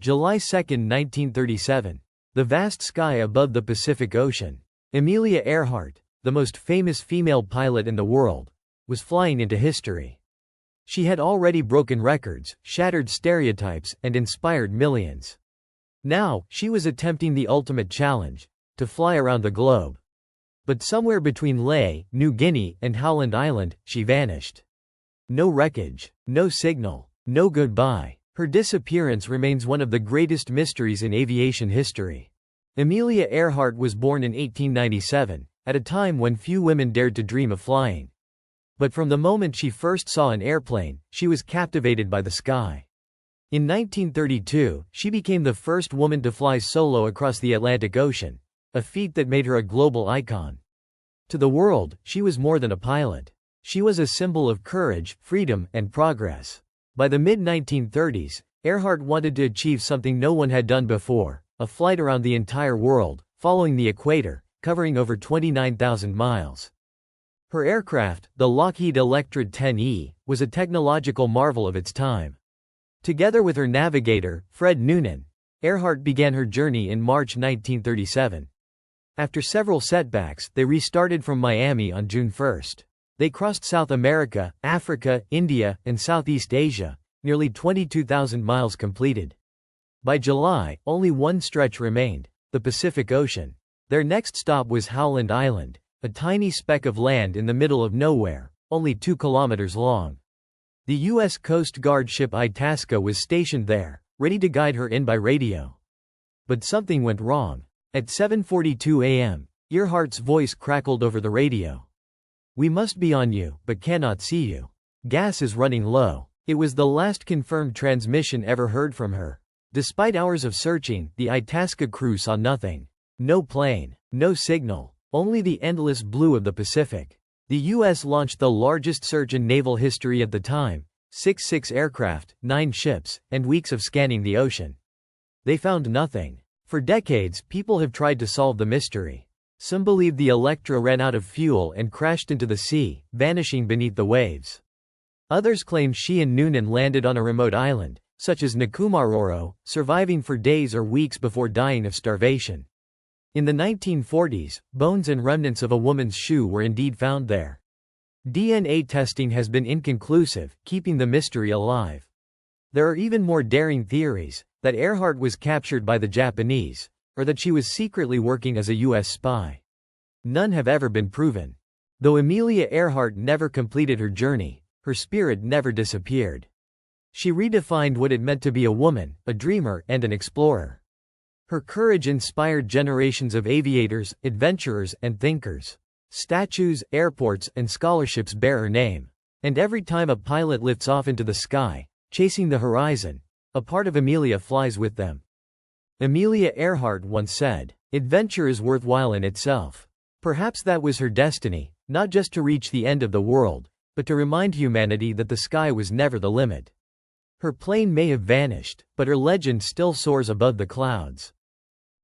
July 2, 1937. The vast sky above the Pacific Ocean. Amelia Earhart, the most famous female pilot in the world, was flying into history. She had already broken records, shattered stereotypes, and inspired millions. Now, she was attempting the ultimate challenge, to fly around the globe. But somewhere between Lae, New Guinea, and Howland Island, she vanished. No wreckage, no signal, no goodbye. Her disappearance remains one of the greatest mysteries in aviation history. Amelia Earhart was born in 1897, at a time when few women dared to dream of flying. But from the moment she first saw an airplane, she was captivated by the sky. In 1932, she became the first woman to fly solo across the Atlantic Ocean, a feat that made her a global icon. To the world, she was more than a pilot. She was a symbol of courage, freedom, and progress. By the mid-1930s, Earhart wanted to achieve something no one had done before, a flight around the entire world, following the equator, covering over 29,000 miles. Her aircraft, the Lockheed Electra 10E, was a technological marvel of its time. Together with her navigator, Fred Noonan, Earhart began her journey in March 1937. After several setbacks, they restarted from Miami on June 1. They crossed South America, Africa, India, and Southeast Asia, nearly 22,000 miles completed. By July, only one stretch remained, the Pacific Ocean. Their next stop was Howland Island, a tiny speck of land in the middle of nowhere, only 2 kilometers long. The U.S. Coast Guard ship Itasca was stationed there, ready to guide her in by radio. But something went wrong. At 7:42 a.m., Earhart's voice crackled over the radio. "We must be on you, but cannot see you. Gas is running low." It was the last confirmed transmission ever heard from her. Despite hours of searching, the Itasca crew saw nothing. No plane, no signal, only the endless blue of the Pacific. The U.S. launched the largest search in naval history at the time, 6 aircraft, 9 ships, and weeks of scanning the ocean. They found nothing. For decades, people have tried to solve the mystery. Some believe the Electra ran out of fuel and crashed into the sea, vanishing beneath the waves. Others claim she and Noonan landed on a remote island, such as Nkumaroro, surviving for days or weeks before dying of starvation. In the 1940s, bones and remnants of a woman's shoe were indeed found there. DNA testing has been inconclusive, keeping the mystery alive. There are even more daring theories, that Earhart was captured by the Japanese, or that she was secretly working as a U.S. spy. None have ever been proven. Though Amelia Earhart never completed her journey, her spirit never disappeared. She redefined what it meant to be a woman, a dreamer, and an explorer. Her courage inspired generations of aviators, adventurers, and thinkers. Statues, airports, and scholarships bear her name. And every time a pilot lifts off into the sky, chasing the horizon, a part of Amelia flies with them. Amelia Earhart once said, "Adventure is worthwhile in itself." Perhaps that was her destiny, not just to reach the end of the world, but to remind humanity that the sky was never the limit. Her plane may have vanished, but her legend still soars above the clouds.